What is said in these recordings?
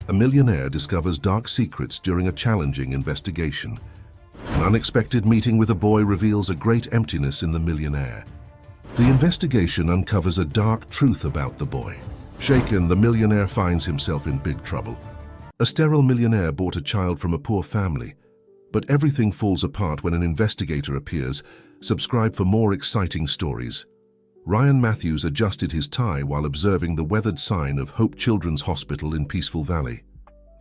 A millionaire discovers dark secrets during a challenging investigation. An unexpected meeting with a boy reveals a great emptiness in the millionaire. The investigation uncovers a dark truth about the boy. Shaken, the millionaire finds himself in big trouble. A sterile millionaire bought a child from a poor family, but everything falls apart when an investigator appears. Subscribe for more exciting stories. Ryan Matthews adjusted his tie while observing the weathered sign of Hope Children's Hospital in Peaceful Valley.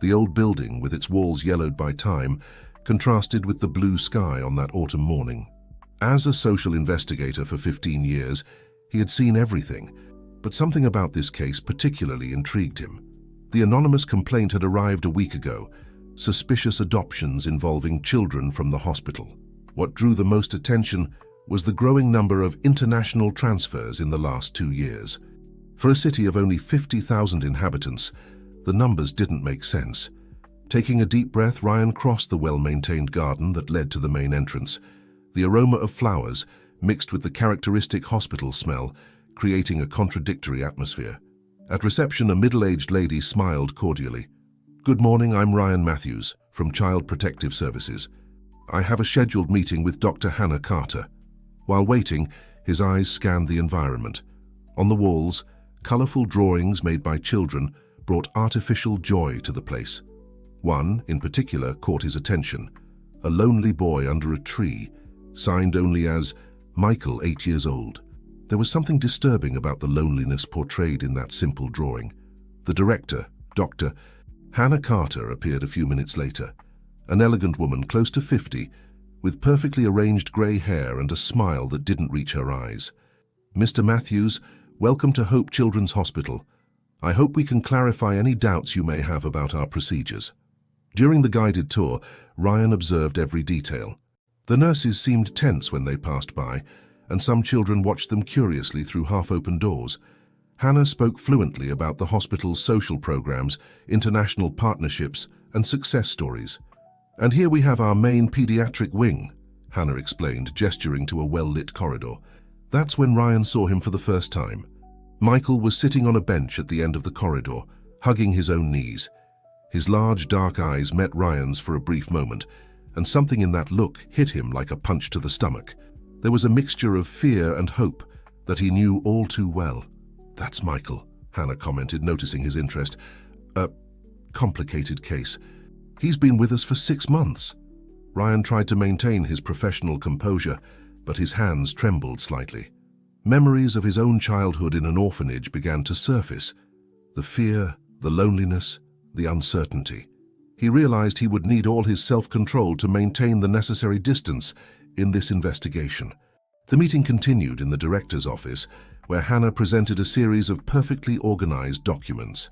The old building, with its walls yellowed by time, contrasted with the blue sky on that autumn morning. As a social investigator for 15 years, he had seen everything, but something about this case particularly intrigued him. The anonymous complaint had arrived a week ago, suspicious adoptions involving children from the hospital. What drew the most attention was the growing number of international transfers in the last 2 years. For a city of only 50,000 inhabitants, the numbers didn't make sense. Taking a deep breath, Ryan crossed the well-maintained garden that led to the main entrance. The aroma of flowers, mixed with the characteristic hospital smell, creating a contradictory atmosphere. At reception, a middle-aged lady smiled cordially. "Good morning, I'm Ryan Matthews, from Child Protective Services. I have a scheduled meeting with Dr. Hannah Carter." While waiting, his eyes scanned the environment. On the walls, colorful drawings made by children brought artificial joy to the place. One, in particular, caught his attention. A lonely boy under a tree, signed only as Michael, 8 years old. There was something disturbing about the loneliness portrayed in that simple drawing. The director, Dr. Hannah Carter, appeared a few minutes later. An elegant woman close to 50, with perfectly arranged grey hair and a smile that didn't reach her eyes. "Mr. Matthews, welcome to Hope Children's Hospital. I hope we can clarify any doubts you may have about our procedures." During the guided tour, Ryan observed every detail. The nurses seemed tense when they passed by, and some children watched them curiously through half-open doors. Hannah spoke fluently about the hospital's social programs, international partnerships, and success stories. "And here we have our main pediatric wing," Hannah explained, gesturing to a well-lit corridor. That's when Ryan saw him for the first time. Michael was sitting on a bench at the end of the corridor, hugging his own knees. His large, dark eyes met Ryan's for a brief moment, and something in that look hit him like a punch to the stomach. There was a mixture of fear and hope that he knew all too well. "That's Michael," Hannah commented, noticing his interest. "A complicated case. He's been with us for 6 months." Ryan tried to maintain his professional composure, but his hands trembled slightly. Memories of his own childhood in an orphanage began to surface. The fear, the loneliness, the uncertainty. He realized he would need all his self-control to maintain the necessary distance in this investigation. The meeting continued in the director's office, where Hannah presented a series of perfectly organized documents.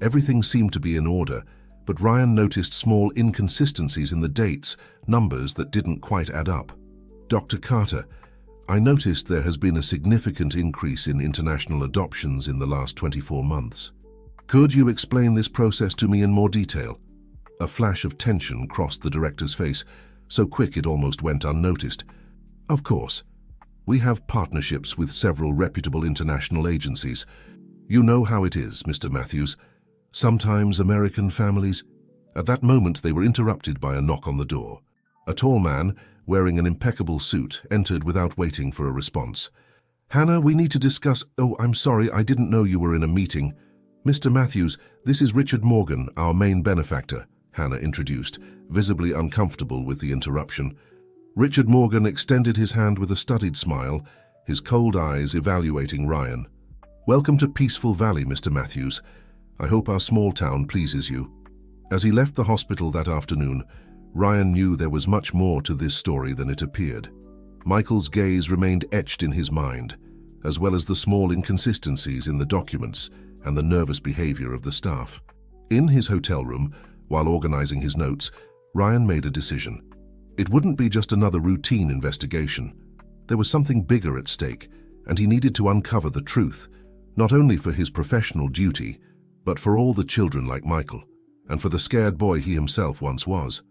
Everything seemed to be in order, but Ryan noticed small inconsistencies in the dates, numbers that didn't quite add up. "Dr. Carter, I noticed there has been a significant increase in international adoptions in the last 24 months. Could you explain this process to me in more detail?" A flash of tension crossed the director's face, so quick it almost went unnoticed. "Of course. We have partnerships with several reputable international agencies. You know how it is, Mr. Matthews. Sometimes American families—" At that moment they were interrupted by a knock on the door. A tall man, wearing an impeccable suit, entered without waiting for a response. "Hannah, we need to discuss—" "Oh, I'm sorry, I didn't know you were in a meeting. Mr. Matthews, this is Richard Morgan, our main benefactor," Hannah introduced, visibly uncomfortable with the interruption. Richard Morgan extended his hand with a studied smile, his cold eyes evaluating Ryan. "Welcome to Peaceful Valley, Mr. Matthews. I hope our small town pleases you." As he left the hospital that afternoon, Ryan knew there was much more to this story than it appeared. Michael's gaze remained etched in his mind, as well as the small inconsistencies in the documents and the nervous behavior of the staff. In his hotel room, while organizing his notes, Ryan made a decision. It wouldn't be just another routine investigation. There was something bigger at stake, and he needed to uncover the truth, not only for his professional duty, but for all the children like Michael, and for the scared boy he himself once was.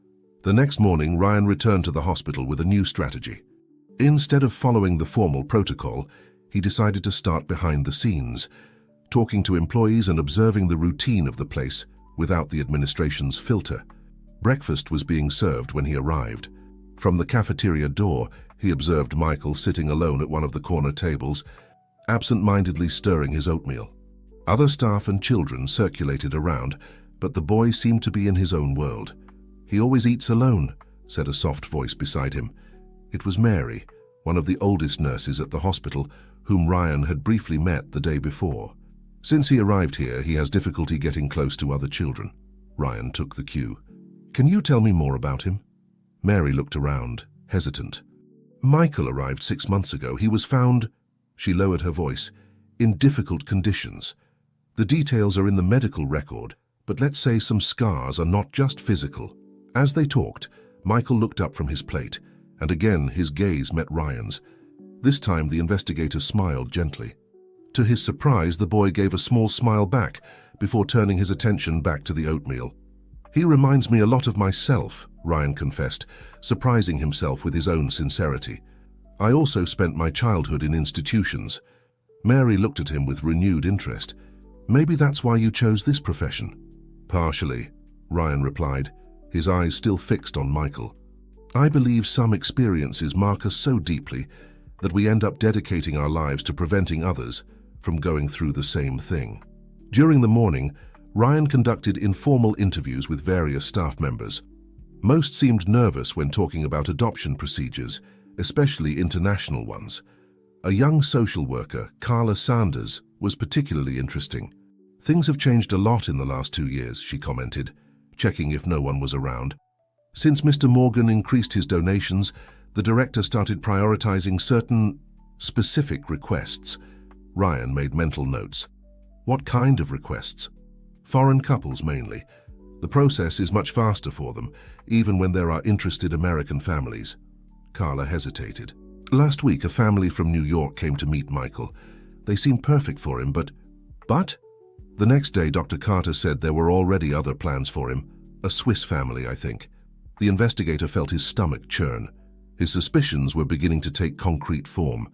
The next morning, Ryan returned to the hospital with a new strategy. Instead of following the formal protocol, he decided to start behind the scenes, talking to employees and observing the routine of the place without the administration's filter. Breakfast was being served when he arrived. From the cafeteria door, he observed Michael sitting alone at one of the corner tables, absent-mindedly stirring his oatmeal. Other staff and children circulated around, but the boy seemed to be in his own world. "He always eats alone," said a soft voice beside him. It was Mary, one of the oldest nurses at the hospital, whom Ryan had briefly met the day before. "Since he arrived here, he has difficulty getting close to other children." Ryan took the cue. "Can you tell me more about him?" Mary looked around, hesitant. "Michael arrived 6 months ago. He was found," she lowered her voice, "in difficult conditions. The details are in the medical record, but let's say some scars are not just physical." As they talked, Michael looked up from his plate, and again his gaze met Ryan's. This time the investigator smiled gently. To his surprise, the boy gave a small smile back before turning his attention back to the oatmeal. "He reminds me a lot of myself," Ryan confessed, surprising himself with his own sincerity. "I also spent my childhood in institutions." Mary looked at him with renewed interest. "Maybe that's why you chose this profession?" "Partially," Ryan replied, his eyes still fixed on Michael. "I believe some experiences mark us so deeply that we end up dedicating our lives to preventing others from going through the same thing." During the morning, Ryan conducted informal interviews with various staff members. Most seemed nervous when talking about adoption procedures, especially international ones. A young social worker, Carla Sanders, was particularly interesting. "Things have changed a lot in the last 2 years," she commented, checking if no one was around. "Since Mr. Morgan increased his donations, the director started prioritizing certain specific requests." Ryan made mental notes. "What kind of requests?" "Foreign couples mainly. The process is much faster for them, even when there are interested American families." Carla hesitated. "Last week, a family from New York came to meet Michael. They seemed perfect for him, but..." The next day, Dr. Carter said there were already other plans for him. A Swiss family, I think. The investigator felt his stomach churn. His suspicions were beginning to take concrete form.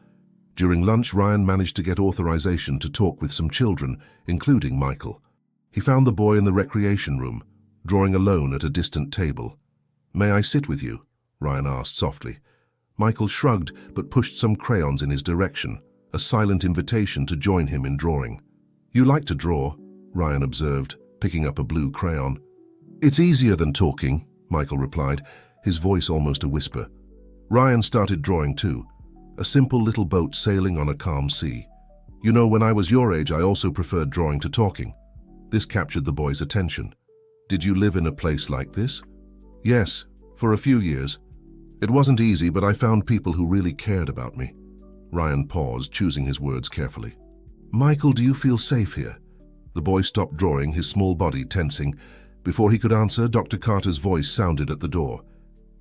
During lunch, Ryan managed to get authorization to talk with some children, including Michael. He found the boy in the recreation room, drawing alone at a distant table. "May I sit with you?" Ryan asked softly. Michael shrugged but pushed some crayons in his direction, a silent invitation to join him in drawing. "You like to draw," Ryan observed, picking up a blue crayon. "It's easier than talking," Michael replied, his voice almost a whisper. Ryan started drawing too, a simple little boat sailing on a calm sea. "You know, when I was your age, I also preferred drawing to talking." This captured the boy's attention. "Did you live in a place like this?" "Yes, for a few years. It wasn't easy, but I found people who really cared about me." Ryan paused, choosing his words carefully. "Michael, do you feel safe here?" The boy stopped drawing, his small body tensing. Before he could answer, Dr. Carter's voice sounded at the door.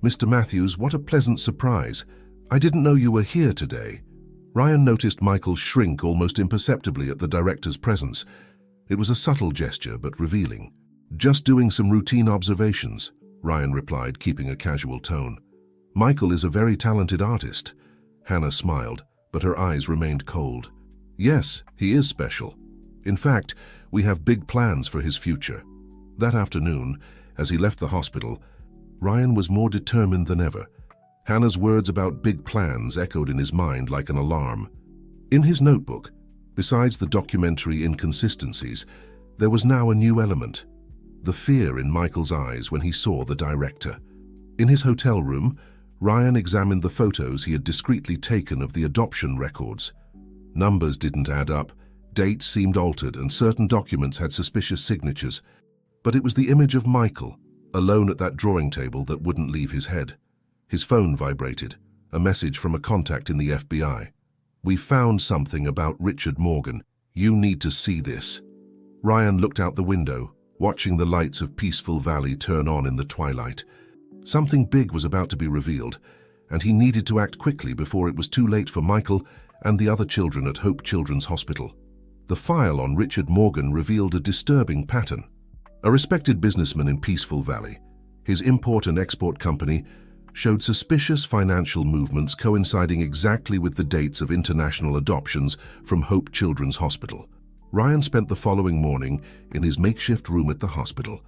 "Mr. Matthews, what a pleasant surprise. I didn't know you were here today." Ryan noticed Michael shrink almost imperceptibly at the director's presence. It was a subtle gesture, but revealing. "Just doing some routine observations," Ryan replied, keeping a casual tone. "Michael is a very talented artist." Hannah smiled, but her eyes remained cold. "Yes, he is special. In fact, we have big plans for his future." That afternoon, as he left the hospital, Ryan was more determined than ever. Hannah's words about big plans echoed in his mind like an alarm. In his notebook, besides the documentary inconsistencies, there was now a new element: the fear in Michael's eyes when he saw the director. In his hotel room, Ryan examined the photos he had discreetly taken of the adoption records. Numbers didn't add up, dates seemed altered, and certain documents had suspicious signatures. But it was the image of Michael, alone at that drawing table, that wouldn't leave his head. His phone vibrated, a message from a contact in the FBI. "We found something about Richard Morgan. You need to see this." Ryan looked out the window, watching the lights of Peaceful Valley turn on in the twilight. Something big was about to be revealed, and he needed to act quickly before it was too late for Michael and the other children at Hope Children's Hospital. The file on Richard Morgan revealed a disturbing pattern. A respected businessman in Peaceful Valley, his import and export company, showed suspicious financial movements coinciding exactly with the dates of international adoptions from Hope Children's Hospital. Ryan spent the following morning in his makeshift room at the hospital,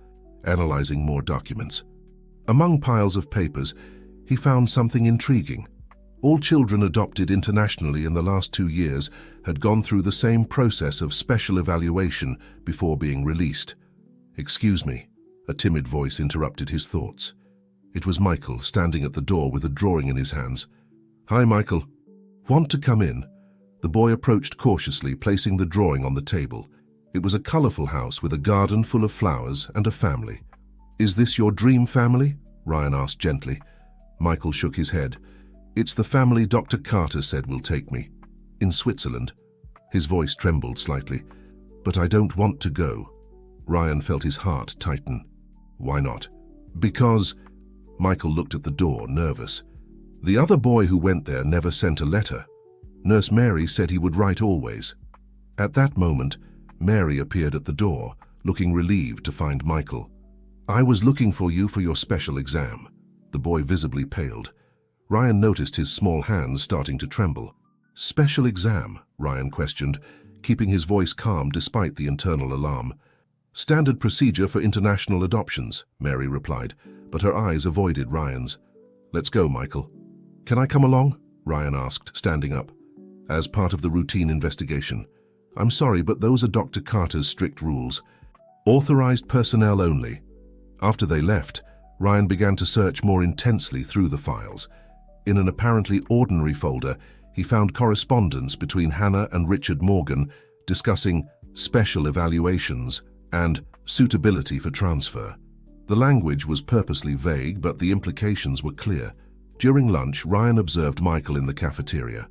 analyzing more documents. Among piles of papers, he found something intriguing. All children adopted internationally in the last 2 years had gone through the same process of special evaluation before being released. "Excuse me," a timid voice interrupted his thoughts. It was Michael, standing at the door with a drawing in his hands. "Hi, Michael. Want to come in?" The boy approached cautiously, placing the drawing on the table. It was a colorful house with a garden full of flowers and a family. "Is this your dream family?" Ryan asked gently. Michael shook his head. "It's the family Dr. Carter said will take me. In Switzerland." His voice trembled slightly. "But I don't want to go." Ryan felt his heart tighten. "Why not?" "Because—" Michael looked at the door, nervous. "The other boy who went there never sent a letter. Nurse Mary said he would write always." At that moment, Mary appeared at the door, looking relieved to find Michael. "I was looking for you for your special exam." The boy visibly paled. Ryan noticed his small hands starting to tremble. "Special exam?" Ryan questioned, keeping his voice calm despite the internal alarm. "Standard procedure for international adoptions," Mary replied, but her eyes avoided Ryan's. "Let's go, Michael." "Can I come along?" Ryan asked, standing up. "As part of the routine investigation. I'm sorry, but those are Dr. Carter's strict rules. Authorized personnel only." After they left, Ryan began to search more intensely through the files. In an apparently ordinary folder, he found correspondence between Hannah and Richard Morgan discussing special evaluations and suitability for transfer. The language was purposely vague, but the implications were clear. During lunch, Ryan observed Michael in the cafeteria.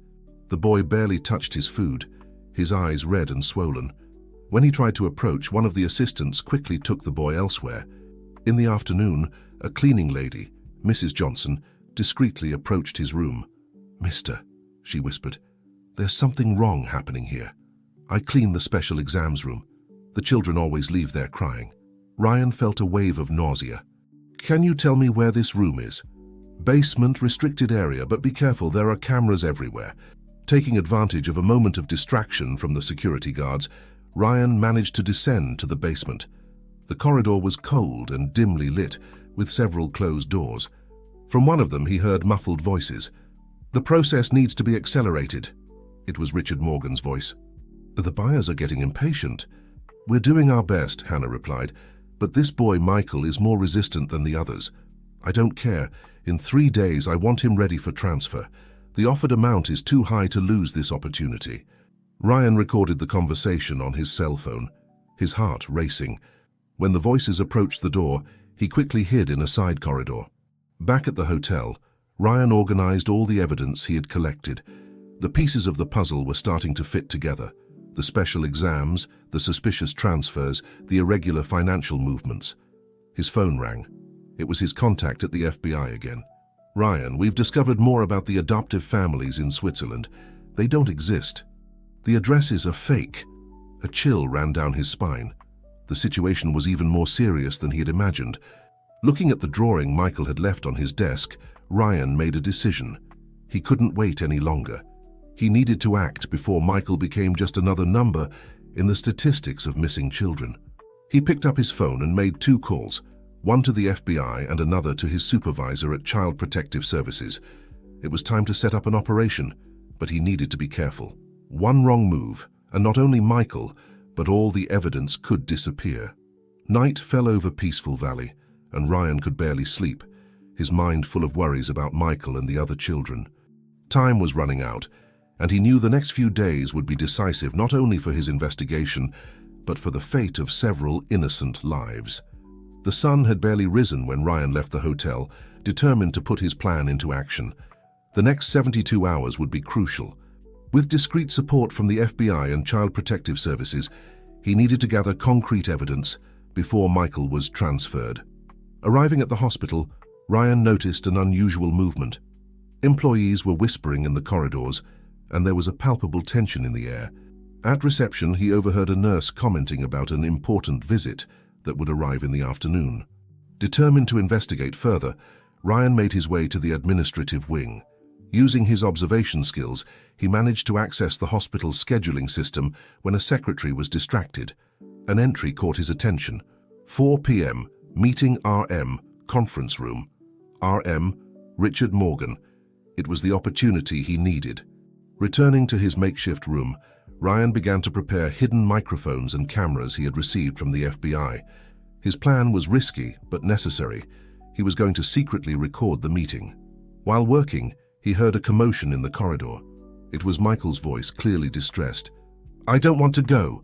The boy barely touched his food, his eyes red and swollen. When he tried to approach, one of the assistants quickly took the boy elsewhere. In the afternoon, a cleaning lady, Mrs. Johnson, discreetly approached his room. "Mister," she whispered, "there's something wrong happening here. I clean the special exams room. The children always leave there crying." Ryan felt a wave of nausea. "Can you tell me where this room is?" "Basement, restricted area, but be careful, there are cameras everywhere." Taking advantage of a moment of distraction from the security guards, Ryan managed to descend to the basement. The corridor was cold and dimly lit, with several closed doors. From one of them, he heard muffled voices. "The process needs to be accelerated." It was Richard Morgan's voice. "The buyers are getting impatient." "We're doing our best," Hannah replied, "but this boy Michael is more resistant than the others. I don't care. In 3 days, I want him ready for transfer. The offered amount is too high to lose this opportunity." Ryan recorded the conversation on his cell phone, his heart racing. When the voices approached the door, he quickly hid in a side corridor. Back at the hotel, Ryan organized all the evidence he had collected. The pieces of the puzzle were starting to fit together. The special exams, the suspicious transfers, the irregular financial movements. His phone rang. It was his contact at the FBI again. "Ryan, we've discovered more about the adoptive families in Switzerland. They don't exist. The addresses are fake." A chill ran down his spine. The situation was even more serious than he had imagined. Looking at the drawing Michael had left on his desk, Ryan made a decision. He couldn't wait any longer. He needed to act before Michael became just another number in the statistics of missing children. He picked up his phone and made 2 calls, one to the FBI and another to his supervisor at Child Protective Services. It was time to set up an operation, but he needed to be careful. One wrong move, and not only Michael, but all the evidence could disappear. Night fell over Peaceful Valley, and Ryan could barely sleep, his mind full of worries about Michael and the other children. Time was running out, and he knew the next few days would be decisive not only for his investigation, but for the fate of several innocent lives. The sun had barely risen when Ryan left the hotel, determined to put his plan into action. The next 72 hours would be crucial. With discreet support from the FBI and Child Protective Services, he needed to gather concrete evidence before Michael was transferred. Arriving at the hospital, Ryan noticed an unusual movement. Employees were whispering in the corridors, and there was a palpable tension in the air. At reception, he overheard a nurse commenting about an important visit that would arrive in the afternoon. Determined to investigate further, Ryan made his way to the administrative wing. Using his observation skills, he managed to access the hospital's scheduling system when a secretary was distracted. An entry caught his attention. 4 p.m., meeting RM, conference room. RM, Richard Morgan. It was the opportunity he needed. Returning to his makeshift room, Ryan began to prepare hidden microphones and cameras he had received from the FBI. His plan was risky, but necessary. He was going to secretly record the meeting. While working, he heard a commotion in the corridor. It was Michael's voice, clearly distressed. "I don't want to go.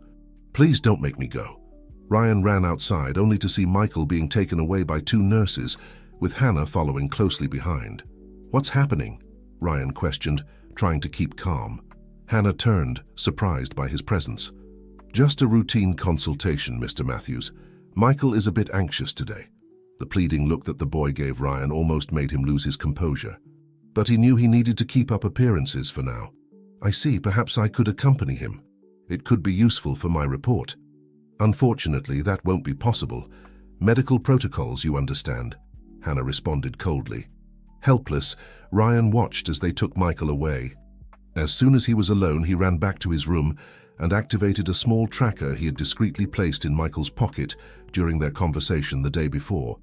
Please don't make me go." Ryan ran outside, only to see Michael being taken away by 2 nurses, with Hannah following closely behind. "What's happening?" Ryan questioned, trying to keep calm. Hannah turned, surprised by his presence. "Just a routine consultation, Mr. Matthews. Michael is a bit anxious today." The pleading look that the boy gave Ryan almost made him lose his composure. But he knew he needed to keep up appearances for now. "I see, perhaps I could accompany him. It could be useful for my report." "Unfortunately, that won't be possible. Medical protocols, you understand," Hannah responded coldly. Helpless, Ryan watched as they took Michael away. As soon as he was alone, he ran back to his room and activated a small tracker he had discreetly placed in Michael's pocket during their conversation the day before.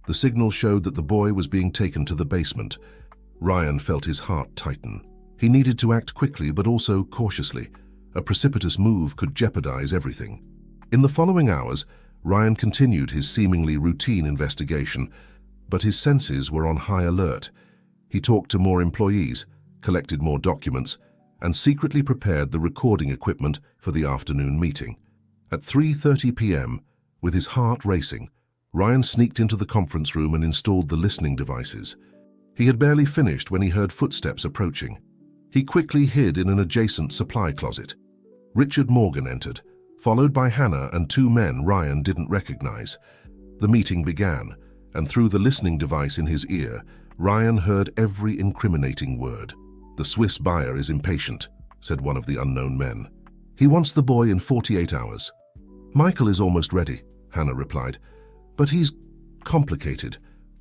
The signal showed that the boy was being taken to the basement. Ryan felt his heart tighten. He needed to act quickly but also cautiously. A precipitous move could jeopardize everything. In the following hours, Ryan continued his seemingly routine investigation, but his senses were on high alert. He talked to more employees, collected more documents, and secretly prepared the recording equipment for the afternoon meeting. At 3:30 p.m., with his heart racing, Ryan sneaked into the conference room and installed the listening devices. He had barely finished when he heard footsteps approaching. He quickly hid in an adjacent supply closet. Richard Morgan entered, followed by Hannah and 2 men Ryan didn't recognize. The meeting began, and through the listening device in his ear, Ryan heard every incriminating word. "The Swiss buyer is impatient," said one of the unknown men. "He wants the boy in 48 hours. "Michael is almost ready," Hannah replied. "But he's complicated.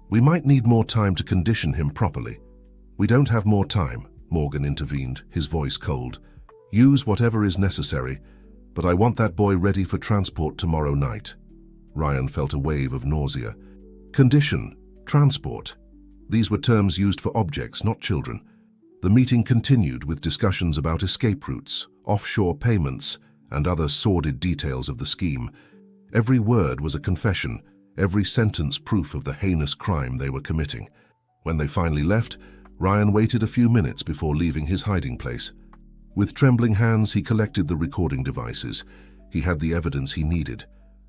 We might need more time to condition him properly." "We don't have more time," Morgan intervened, his voice cold. "Use whatever is necessary, but I want that boy ready for transport tomorrow night." Ryan felt a wave of nausea. Condition, transport. These were terms used for objects, not children. The meeting continued with discussions about escape routes, offshore payments, and other sordid details of the scheme. Every word was a confession, every sentence proof of the heinous crime they were committing. When they finally left, Ryan waited a few minutes before leaving his hiding place. With trembling hands, he collected the recording devices. He had the evidence he needed,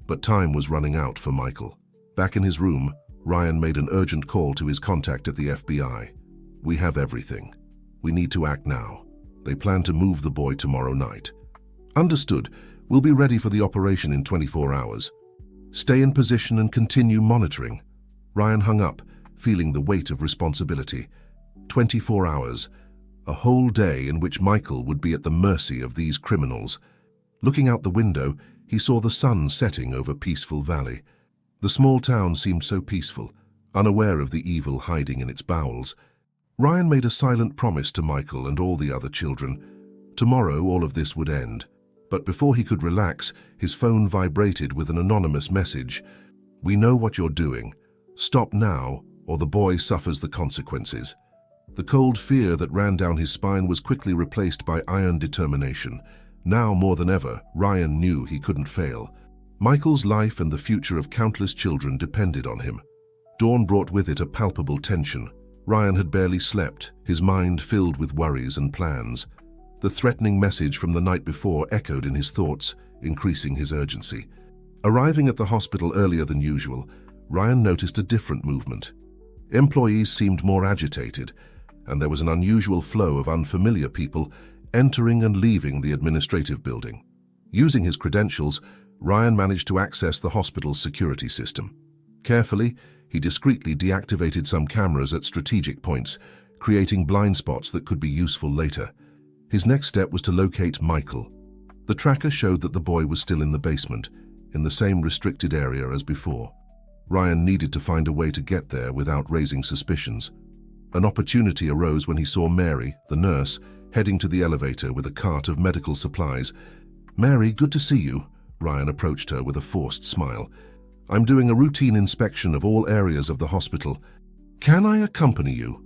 but time was running out for Michael. Back in his room, Ryan made an urgent call to his contact at the FBI. "We have everything. We need to act now. They plan to move the boy tomorrow night." "Understood. We'll be ready for the operation in 24 hours. Stay in position and continue monitoring." Ryan hung up, feeling the weight of responsibility. 24 hours. A whole day in which Michael would be at the mercy of these criminals. Looking out the window, he saw the sun setting over Peaceful Valley. The small town seemed so peaceful, unaware of the evil hiding in its bowels. Ryan made a silent promise to Michael and all the other children. Tomorrow all of this would end. But before he could relax, his phone vibrated with an anonymous message. "We know what you're doing. Stop now, or the boy suffers the consequences." The cold fear that ran down his spine was quickly replaced by iron determination. Now more than ever, Ryan knew he couldn't fail. Michael's life and the future of countless children depended on him. Dawn brought with it a palpable tension. Ryan had barely slept, his mind filled with worries and plans. The threatening message from the night before echoed in his thoughts, increasing his urgency. Arriving at the hospital earlier than usual, Ryan noticed a different movement. Employees seemed more agitated, and there was an unusual flow of unfamiliar people entering and leaving the administrative building. Using his credentials, Ryan managed to access the hospital's security system. Carefully, he discreetly deactivated some cameras at strategic points, creating blind spots that could be useful later. His next step was to locate Michael. The tracker showed that the boy was still in the basement, in the same restricted area as before. Ryan needed to find a way to get there without raising suspicions. An opportunity arose when he saw Mary, the nurse, heading to the elevator with a cart of medical supplies. "Mary, good to see you." Ryan approached her with a forced smile. "I'm doing a routine inspection of all areas of the hospital. Can I accompany you?"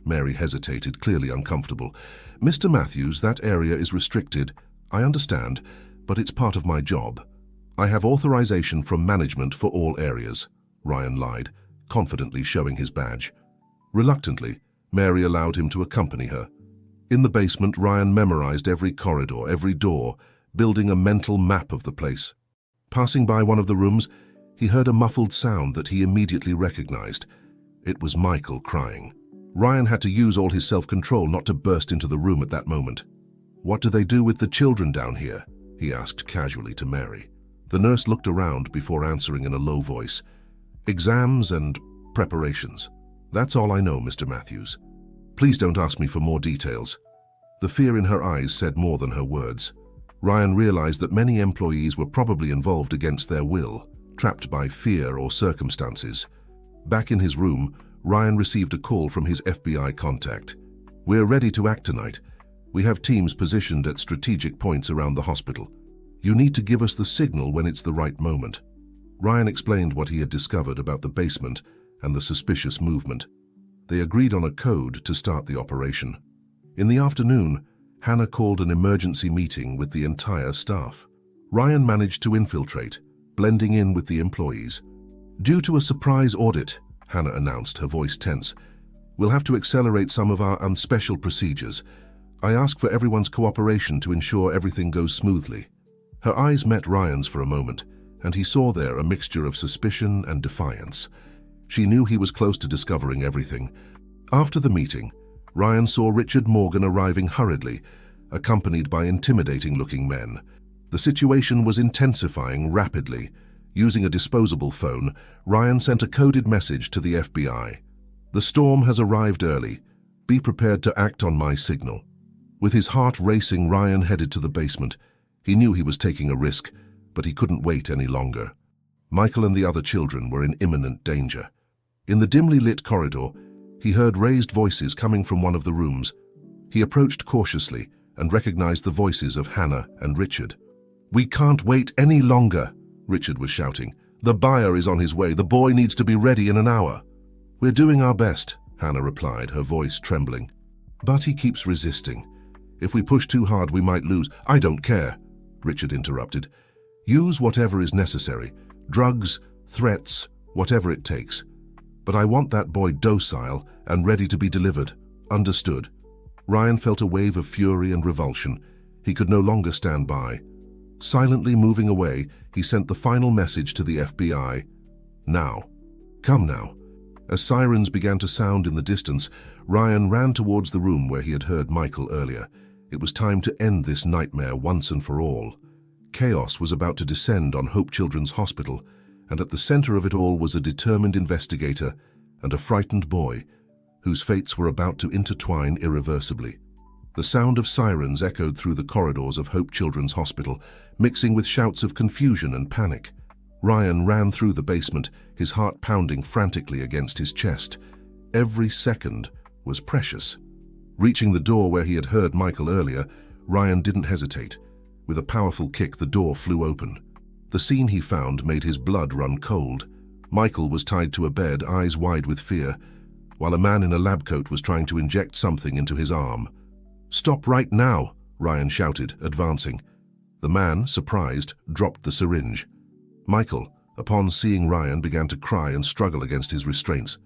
Mary hesitated, clearly uncomfortable. "Mr. Matthews, that area is restricted. I understand, but it's part of my job. I have authorization from management for all areas," Ryan lied, confidently showing his badge. Reluctantly, Mary allowed him to accompany her. In the basement, Ryan memorized every corridor, every door, building a mental map of the place. Passing by one of the rooms, he heard a muffled sound that he immediately recognized. It was Michael crying. Ryan had to use all his self-control not to burst into the room at that moment. "What do they do with the children down here?" he asked casually to Mary. The nurse looked around before answering in a low voice. "Exams and preparations. That's all I know, Mr. Matthews. Please don't ask me for more details." The fear in her eyes said more than her words. Ryan realized that many employees were probably involved against their will, trapped by fear or circumstances. Back in his room, Ryan received a call from his FBI contact. "We're ready to act tonight. We have teams positioned at strategic points around the hospital. You need to give us the signal when it's the right moment." Ryan explained what he had discovered about the basement and the suspicious movement. They agreed on a code to start the operation. In the afternoon, Hannah called an emergency meeting with the entire staff. Ryan managed to infiltrate, blending in with the employees. "Due to a surprise audit," Hannah announced, her voice tense, "we'll have to accelerate some of our special procedures. I ask for everyone's cooperation to ensure everything goes smoothly." Her eyes met Ryan's for a moment, and he saw there a mixture of suspicion and defiance. She knew he was close to discovering everything. After the meeting, Ryan saw Richard Morgan arriving hurriedly, accompanied by intimidating-looking men. The situation was intensifying rapidly. Using a disposable phone, Ryan sent a coded message to the FBI. "The storm has arrived early. Be prepared to act on my signal." With his heart racing, Ryan headed to the basement. He knew he was taking a risk, but he couldn't wait any longer. Michael and the other children were in imminent danger. In the dimly lit corridor, he heard raised voices coming from one of the rooms. He approached cautiously and recognized the voices of Hannah and Richard. "We can't wait any longer," Richard was shouting. "The buyer is on his way. The boy needs to be ready in an hour." "We're doing our best," Hannah replied, her voice trembling. "But he keeps resisting. If we push too hard, we might lose." "I don't care," Richard interrupted. "Use whatever is necessary. Drugs, threats, whatever it takes. But I want that boy docile and ready to be delivered. Understood?" Ryan felt a wave of fury and revulsion. He could no longer stand by. Silently moving away, he sent the final message to the FBI. "Now. Come now." As sirens began to sound in the distance, Ryan ran towards the room where he had heard Michael earlier. It was time to end this nightmare once and for all. Chaos was about to descend on Hope Children's Hospital, and at the center of it all was a determined investigator and a frightened boy whose fates were about to intertwine irreversibly. The sound of sirens echoed through the corridors of Hope Children's Hospital, mixing with shouts of confusion and panic. Ryan ran through the basement, his heart pounding frantically against his chest. Every second was precious. Reaching the door where he had heard Michael earlier, Ryan didn't hesitate. With a powerful kick, the door flew open. The scene he found made his blood run cold. Michael was tied to a bed, eyes wide with fear, while a man in a lab coat was trying to inject something into his arm. "Stop right now," Ryan shouted, advancing. The man, surprised, dropped the syringe. Michael, upon seeing Ryan, began to cry and struggle against his restraints.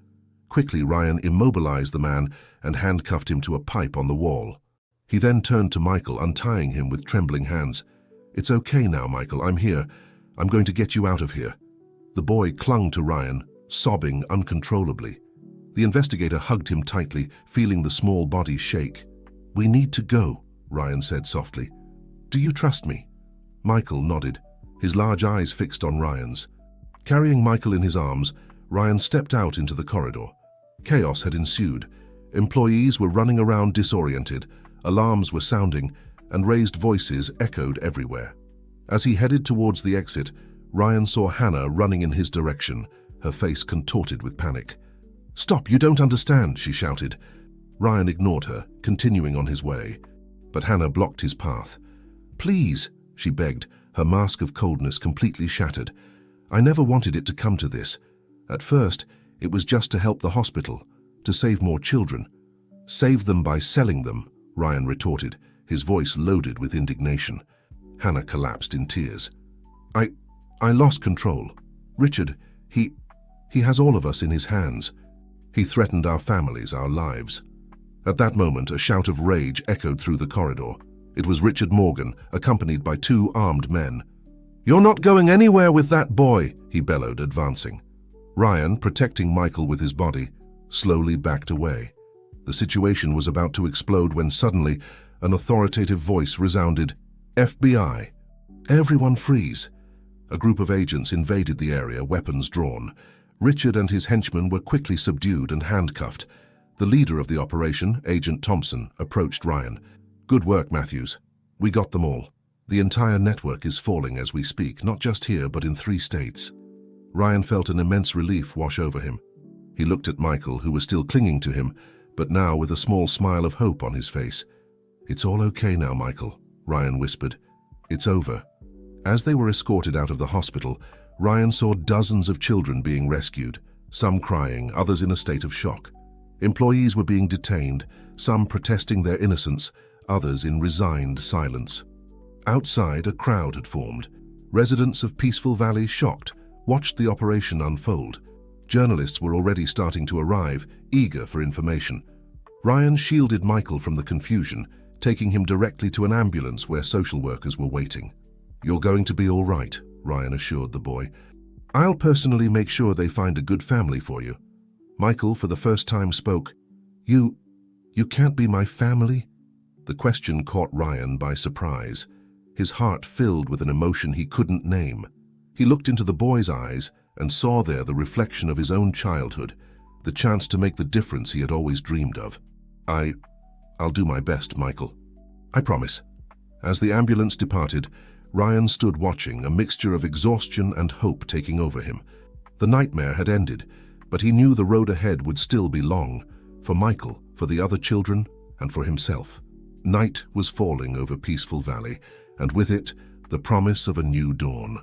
Quickly, Ryan immobilized the man and handcuffed him to a pipe on the wall. He then turned to Michael, untying him with trembling hands. "It's okay now, Michael. I'm here. I'm going to get you out of here." The boy clung to Ryan, sobbing uncontrollably. The investigator hugged him tightly, feeling the small body shake. "We need to go," Ryan said softly. "Do you trust me?" Michael nodded, his large eyes fixed on Ryan's. Carrying Michael in his arms, Ryan stepped out into the corridor. Chaos had ensued. Employees were running around disoriented, alarms were sounding, and raised voices echoed everywhere. As he headed towards the exit, Ryan saw Hannah running in his direction, her face contorted with panic. "Stop, you don't understand," she shouted. Ryan ignored her, continuing on his way. But Hannah blocked his path. "Please," she begged, her mask of coldness completely shattered. "I never wanted it to come to this. At first, it was just to help the hospital, to save more children." "Save them by selling them," Ryan retorted, his voice loaded with indignation. Hannah collapsed in tears. I lost control. Richard, he has all of us in his hands. He threatened our families, our lives." At that moment, a shout of rage echoed through the corridor. It was Richard Morgan, accompanied by 2 armed men. "You're not going anywhere with that boy," he bellowed, advancing. Ryan, protecting Michael with his body, slowly backed away. The situation was about to explode when suddenly an authoritative voice resounded, "FBI! Everyone freeze!" A group of agents invaded the area, weapons drawn. Richard and his henchmen were quickly subdued and handcuffed. The leader of the operation, Agent Thompson, approached Ryan. "Good work, Matthews. We got them all. The entire network is falling as we speak, not just here, but in 3 states." Ryan felt an immense relief wash over him. He looked at Michael, who was still clinging to him, but now with a small smile of hope on his face. "It's all okay now, Michael," Ryan whispered. "It's over." As they were escorted out of the hospital, Ryan saw dozens of children being rescued, some crying, others in a state of shock. Employees were being detained, some protesting their innocence, others in resigned silence. Outside, a crowd had formed. Residents of Peaceful Valley, shocked, watched the operation unfold. Journalists were already starting to arrive, eager for information. Ryan shielded Michael from the confusion, taking him directly to an ambulance where social workers were waiting. "You're going to be all right," Ryan assured the boy. "I'll personally make sure they find a good family for you." Michael, for the first time, spoke. You can't be my family?" The question caught Ryan by surprise. His heart filled with an emotion he couldn't name. He looked into the boy's eyes and saw there the reflection of his own childhood, the chance to make the difference he had always dreamed of. I'll do my best, Michael. I promise." As the ambulance departed, Ryan stood watching, a mixture of exhaustion and hope taking over him. The nightmare had ended, but he knew the road ahead would still be long, for Michael, for the other children, and for himself. Night was falling over Peaceful Valley, and with it, the promise of a new dawn.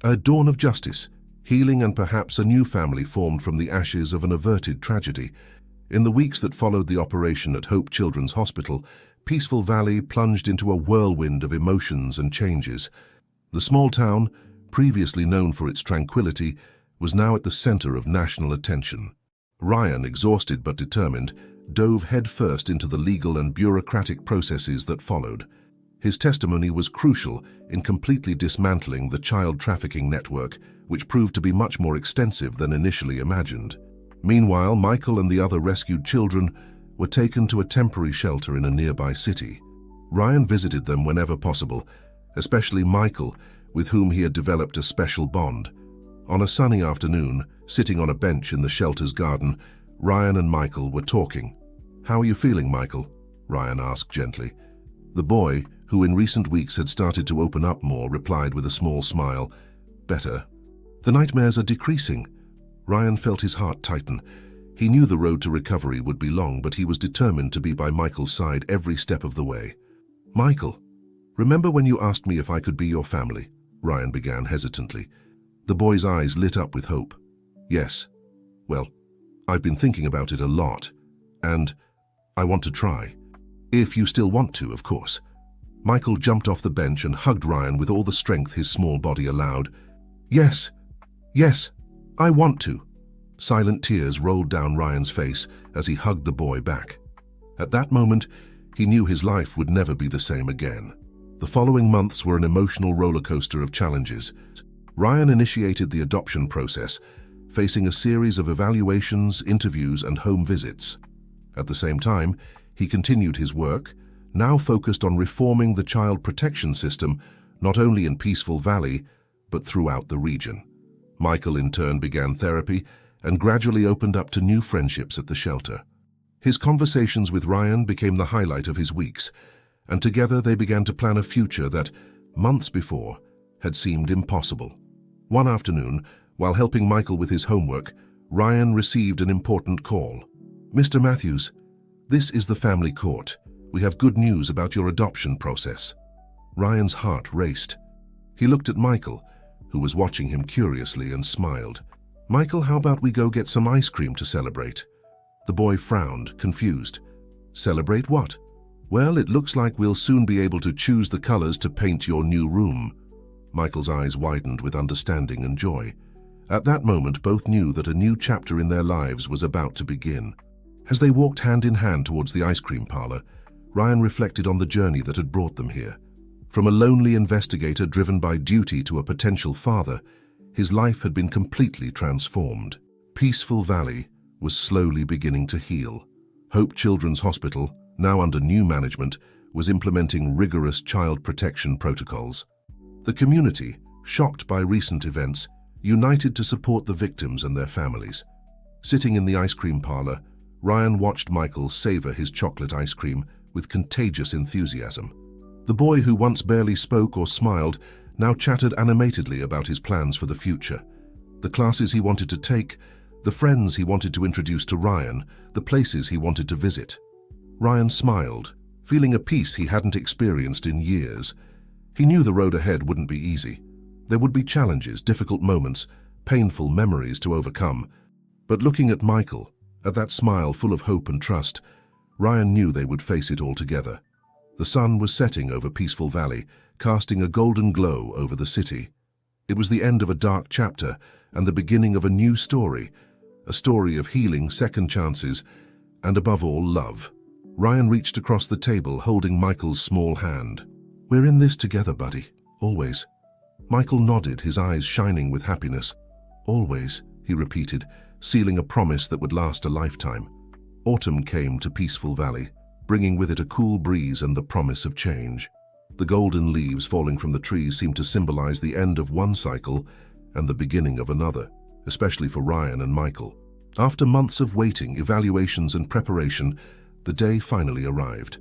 A dawn of justice, healing, and perhaps a new family formed from the ashes of an averted tragedy. In the weeks that followed the operation at Hope Children's Hospital, Peaceful Valley plunged into a whirlwind of emotions and changes. The small town, previously known for its tranquility, was now at the center of national attention. Ryan, exhausted but determined, dove headfirst into the legal and bureaucratic processes that followed. His testimony was crucial in completely dismantling the child trafficking network, which proved to be much more extensive than initially imagined. Meanwhile, Michael and the other rescued children were taken to a temporary shelter in a nearby city. Ryan visited them whenever possible, especially Michael, with whom he had developed a special bond. On a sunny afternoon, sitting on a bench in the shelter's garden, Ryan and Michael were talking. "How are you feeling, Michael?" Ryan asked gently. The boy, who in recent weeks had started to open up more, replied with a small smile, "Better. The nightmares are decreasing." Ryan felt his heart tighten. He knew the road to recovery would be long, but he was determined to be by Michael's side every step of the way. "Michael, remember when you asked me if I could be your family?" Ryan began hesitantly. The boy's eyes lit up with hope. "Yes. Well, I've been thinking about it a lot, and I want to try. If you still want to, of course." Michael jumped off the bench and hugged Ryan with all the strength his small body allowed. Yes, I want to." Silent tears rolled down Ryan's face as he hugged the boy back. At that moment, he knew his life would never be the same again. The following months were an emotional roller coaster of challenges. Ryan initiated the adoption process, facing a series of evaluations, interviews, and home visits. At the same time, he continued his work, now focused on reforming the child protection system, not only in Peaceful Valley, but throughout the region. Michael, in turn, began therapy and gradually opened up to new friendships at the shelter. His conversations with Ryan became the highlight of his weeks, and together they began to plan a future that, months before, had seemed impossible. One afternoon, while helping Michael with his homework, Ryan received an important call. "Mr. Matthews, this is the family court. We have good news about your adoption process." Ryan's heart raced. He looked at Michael, who was watching him curiously, and smiled. "Michael, how about we go get some ice cream to celebrate?" The boy frowned, confused. "Celebrate what?" "Well, it looks like we'll soon be able to choose the colors to paint your new room." Michael's eyes widened with understanding and joy. At that moment, both knew that a new chapter in their lives was about to begin. As they walked hand in hand towards the ice cream parlor, Ryan reflected on the journey that had brought them here. From a lonely investigator driven by duty to a potential father, his life had been completely transformed. Peaceful Valley was slowly beginning to heal. Hope Children's Hospital, now under new management, was implementing rigorous child protection protocols. The community, shocked by recent events, united to support the victims and their families. Sitting in the ice cream parlor, Ryan watched Michael savor his chocolate ice cream with contagious enthusiasm. The boy, who once barely spoke or smiled, now chattered animatedly about his plans for the future. The classes he wanted to take, the friends he wanted to introduce to Ryan, the places he wanted to visit. Ryan smiled, feeling a peace he hadn't experienced in years. He knew the road ahead wouldn't be easy. There would be challenges, difficult moments, painful memories to overcome. But looking at Michael, at that smile full of hope and trust, Ryan knew they would face it all together. The sun was setting over Peaceful Valley, casting a golden glow over the city. It was the end of a dark chapter and the beginning of a new story, a story of healing, second chances, and above all, love. Ryan reached across the table, holding Michael's small hand. "We're in this together, buddy. Always." Michael nodded, his eyes shining with happiness. "Always," he repeated, sealing a promise that would last a lifetime. Autumn came to Peaceful Valley, bringing with it a cool breeze and the promise of change. The golden leaves falling from the trees seemed to symbolize the end of one cycle and the beginning of another, especially for Ryan and Michael. After months of waiting, evaluations, and preparation, the day finally arrived.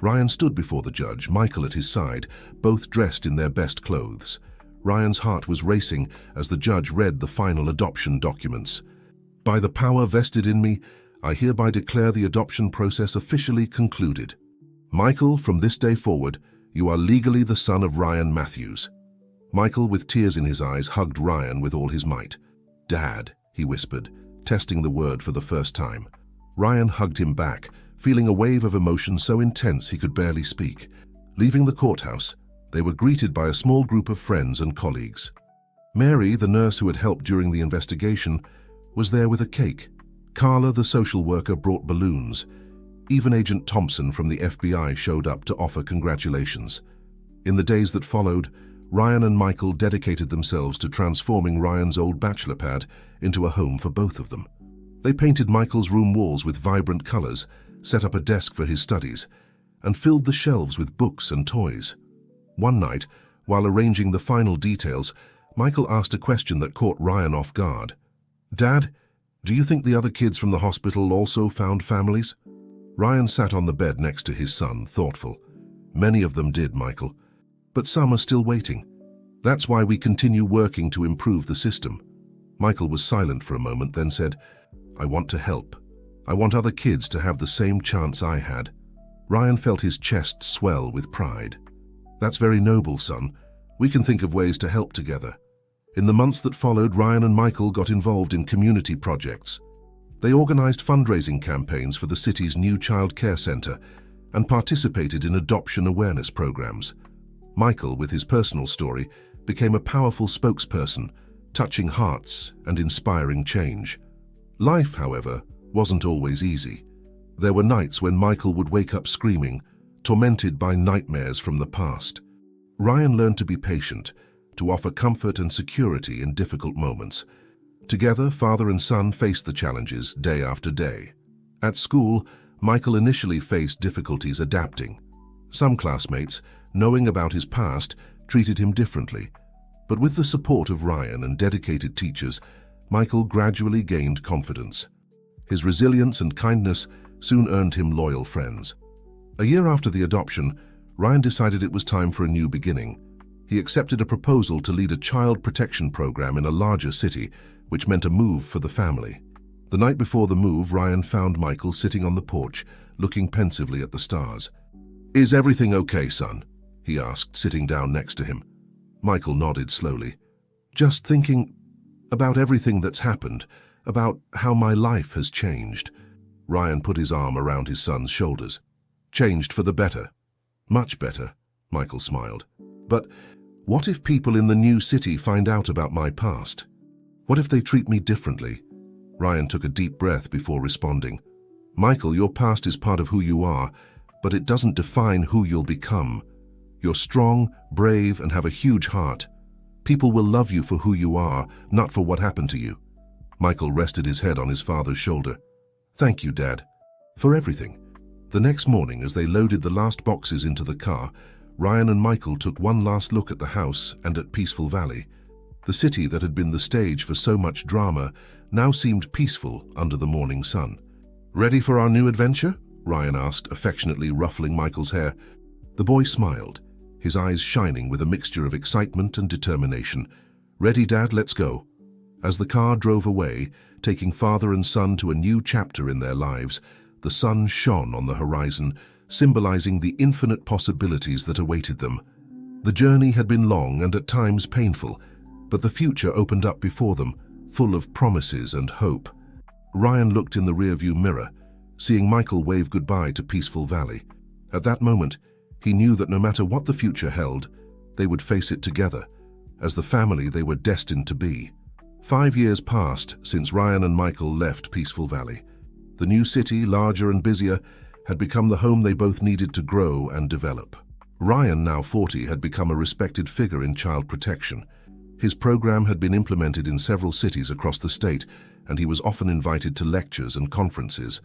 Ryan stood before the judge, Michael at his side, both dressed in their best clothes. Ryan's heart was racing as the judge read the final adoption documents. "By the power vested in me, I hereby declare the adoption process officially concluded. Michael, from this day forward, you are legally the son of Ryan Matthews." Michael, with tears in his eyes, hugged Ryan with all his might. "Dad," he whispered, testing the word for the first time. Ryan hugged him back, feeling a wave of emotion so intense he could barely speak. Leaving the courthouse, they were greeted by a small group of friends and colleagues. Mary, the nurse who had helped during the investigation, was there with a cake. Carla, the social worker, brought balloons. Even Agent Thompson from the FBI showed up to offer congratulations. In the days that followed, Ryan and Michael dedicated themselves to transforming Ryan's old bachelor pad into a home for both of them. They painted Michael's room walls with vibrant colors, set up a desk for his studies, and filled the shelves with books and toys. One night, while arranging the final details, Michael asked a question that caught Ryan off guard. "Dad, do you think the other kids from the hospital also found families?" Ryan sat on the bed next to his son, thoughtful. "Many of them did, Michael. But some are still waiting. That's why we continue working to improve the system." Michael was silent for a moment, then said, "I want to help. I want other kids to have the same chance I had." Ryan felt his chest swell with pride. "That's very noble, son. We can think of ways to help together." In the months that followed, Ryan and Michael got involved in community projects. They organized fundraising campaigns for the city's new child care center and participated in adoption awareness programs. Michael, with his personal story, became a powerful spokesperson, touching hearts and inspiring change. Life, however, wasn't always easy. There were nights when Michael would wake up screaming, tormented by nightmares from the past. Ryan learned to be patient, to offer comfort and security in difficult moments. Together, father and son faced the challenges day after day. At school, Michael initially faced difficulties adapting. Some classmates, knowing about his past, treated him differently. But with the support of Ryan and dedicated teachers, Michael gradually gained confidence. His resilience and kindness soon earned him loyal friends. A year after the adoption, Ryan decided it was time for a new beginning. He accepted a proposal to lead a child protection program in a larger city which meant a move for the family. The night before the move, Ryan found Michael sitting on the porch, looking pensively at the stars. "Is everything okay, son?" he asked, sitting down next to him. Michael nodded slowly. "Just thinking about everything that's happened, about how my life has changed." Ryan put his arm around his son's shoulders. "Changed for the better?" "Much better," Michael smiled. "But what if people in the new city find out about my past? What if they treat me differently?" Ryan took a deep breath before responding. "Michael, your past is part of who you are, but it doesn't define who you'll become. You're strong, brave, and have a huge heart. People will love you for who you are, not for what happened to you." Michael rested his head on his father's shoulder. "Thank you, Dad, for everything." The next morning, as they loaded the last boxes into the car, Ryan and Michael took one last look at the house and at Peaceful Valley. The city that had been the stage for so much drama now seemed peaceful under the morning sun. "Ready for our new adventure?" Ryan asked, affectionately ruffling Michael's hair. The boy smiled, his eyes shining with a mixture of excitement and determination. "Ready, Dad, let's go." As the car drove away, taking father and son to a new chapter in their lives, the sun shone on the horizon, symbolizing the infinite possibilities that awaited them. The journey had been long and at times painful, but the future opened up before them, full of promises and hope. Ryan looked in the rearview mirror, seeing Michael wave goodbye to Peaceful Valley. At that moment, he knew that no matter what the future held, they would face it together, as the family they were destined to be. 5 years passed since Ryan and Michael left Peaceful Valley. The new city, larger and busier, had become the home they both needed to grow and develop. Ryan, now 40, had become a respected figure in child protection. His program had been implemented in several cities across the state, and he was often invited to lectures and conferences.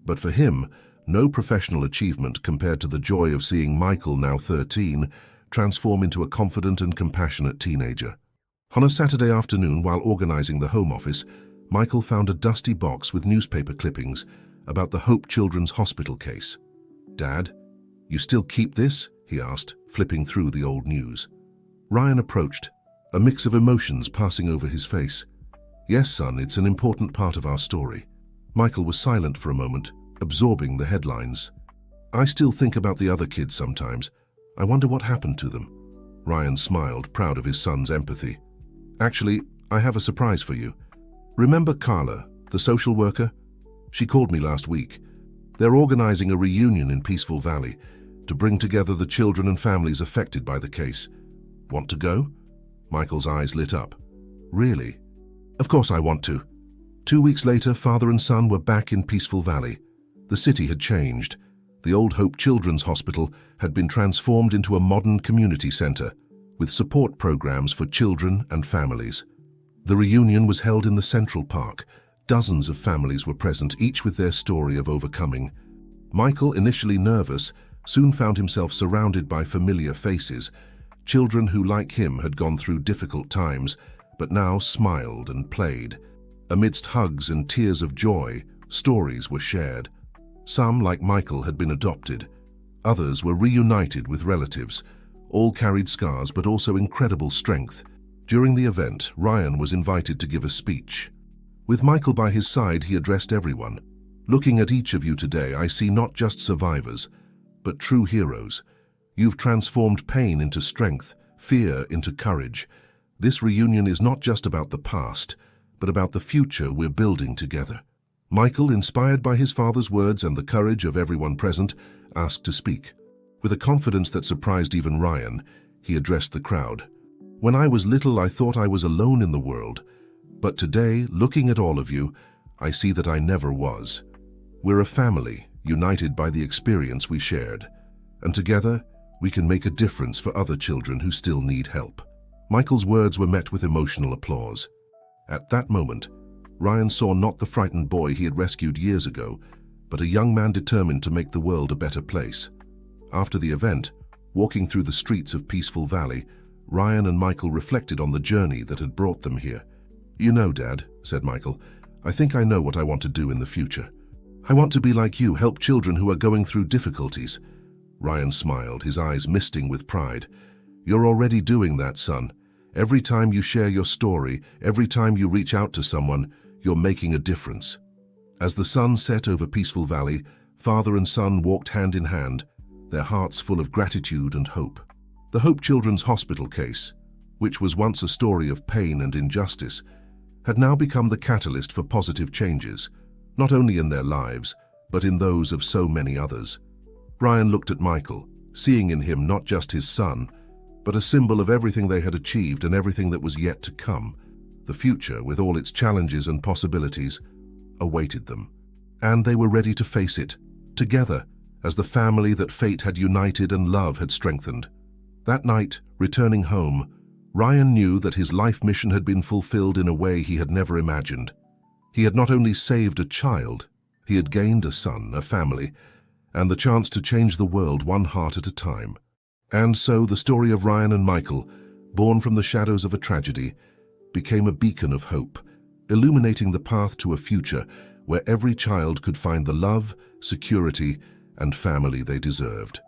But for him, no professional achievement compared to the joy of seeing Michael, now 13, transform into a confident and compassionate teenager. On a Saturday afternoon, while organizing the home office, Michael found a dusty box with newspaper clippings about the Hope Children's Hospital case. "Dad, you still keep this?" he asked, flipping through the old news. Ryan approached, a mix of emotions passing over his face. "Yes, son, it's an important part of our story." Michael was silent for a moment, absorbing the headlines. "I still think about the other kids sometimes. I wonder what happened to them." Ryan smiled, proud of his son's empathy. "Actually, I have a surprise for you. Remember Carla, the social worker? She called me last week. They're organizing a reunion in Peaceful Valley to bring together the children and families affected by the case. Want to go?" Michael's eyes lit up. "Really?" "Of course I want to." 2 weeks later, father and son were back in Peaceful Valley. The city had changed. The old Hope Children's Hospital had been transformed into a modern community center, with support programs for children and families. The reunion was held in the Central Park. Dozens of families were present, each with their story of overcoming. Michael, initially nervous, soon found himself surrounded by familiar faces, children who, like him, had gone through difficult times, but now smiled and played. Amidst hugs and tears of joy, stories were shared. Some, like Michael, had been adopted. Others were reunited with relatives. All carried scars, but also incredible strength. During the event, Ryan was invited to give a speech. With Michael by his side, he addressed everyone. "Looking at each of you today, I see not just survivors, but true heroes. You've transformed pain into strength, fear into courage. This reunion is not just about the past, but about the future we're building together." Michael, inspired by his father's words and the courage of everyone present, asked to speak. With a confidence that surprised even Ryan, he addressed the crowd. "When I was little, I thought I was alone in the world. But today, looking at all of you, I see that I never was. We're a family, united by the experience we shared. And together, we can make a difference for other children who still need help." Michael's words were met with emotional applause. At that moment, Ryan saw not the frightened boy he had rescued years ago, but a young man determined to make the world a better place. After the event, walking through the streets of Peaceful Valley, Ryan and Michael reflected on the journey that had brought them here. "You know, Dad," said Michael, "I think I know what I want to do in the future. I want to be like you, help children who are going through difficulties." Ryan smiled, his eyes misting with pride. "You're already doing that, son. Every time you share your story, every time you reach out to someone, you're making a difference. As the sun set over Peaceful Valley, father and son walked hand in hand, their hearts full of gratitude and hope. The Hope Children's Hospital case, which was once a story of pain and injustice, had now become the catalyst for positive changes, not only in their lives, but in those of so many others. Ryan looked at Michael, seeing in him not just his son, but a symbol of everything they had achieved and everything that was yet to come. The future, with all its challenges and possibilities, awaited them. And they were ready to face it, together, as the family that fate had united and love had strengthened. That night, returning home, Ryan knew that his life mission had been fulfilled in a way he had never imagined. He had not only saved a child, he had gained a son, a family, and the chance to change the world one heart at a time. And so the story of Ryan and Michael, born from the shadows of a tragedy, became a beacon of hope, illuminating the path to a future where every child could find the love, security, and family they deserved.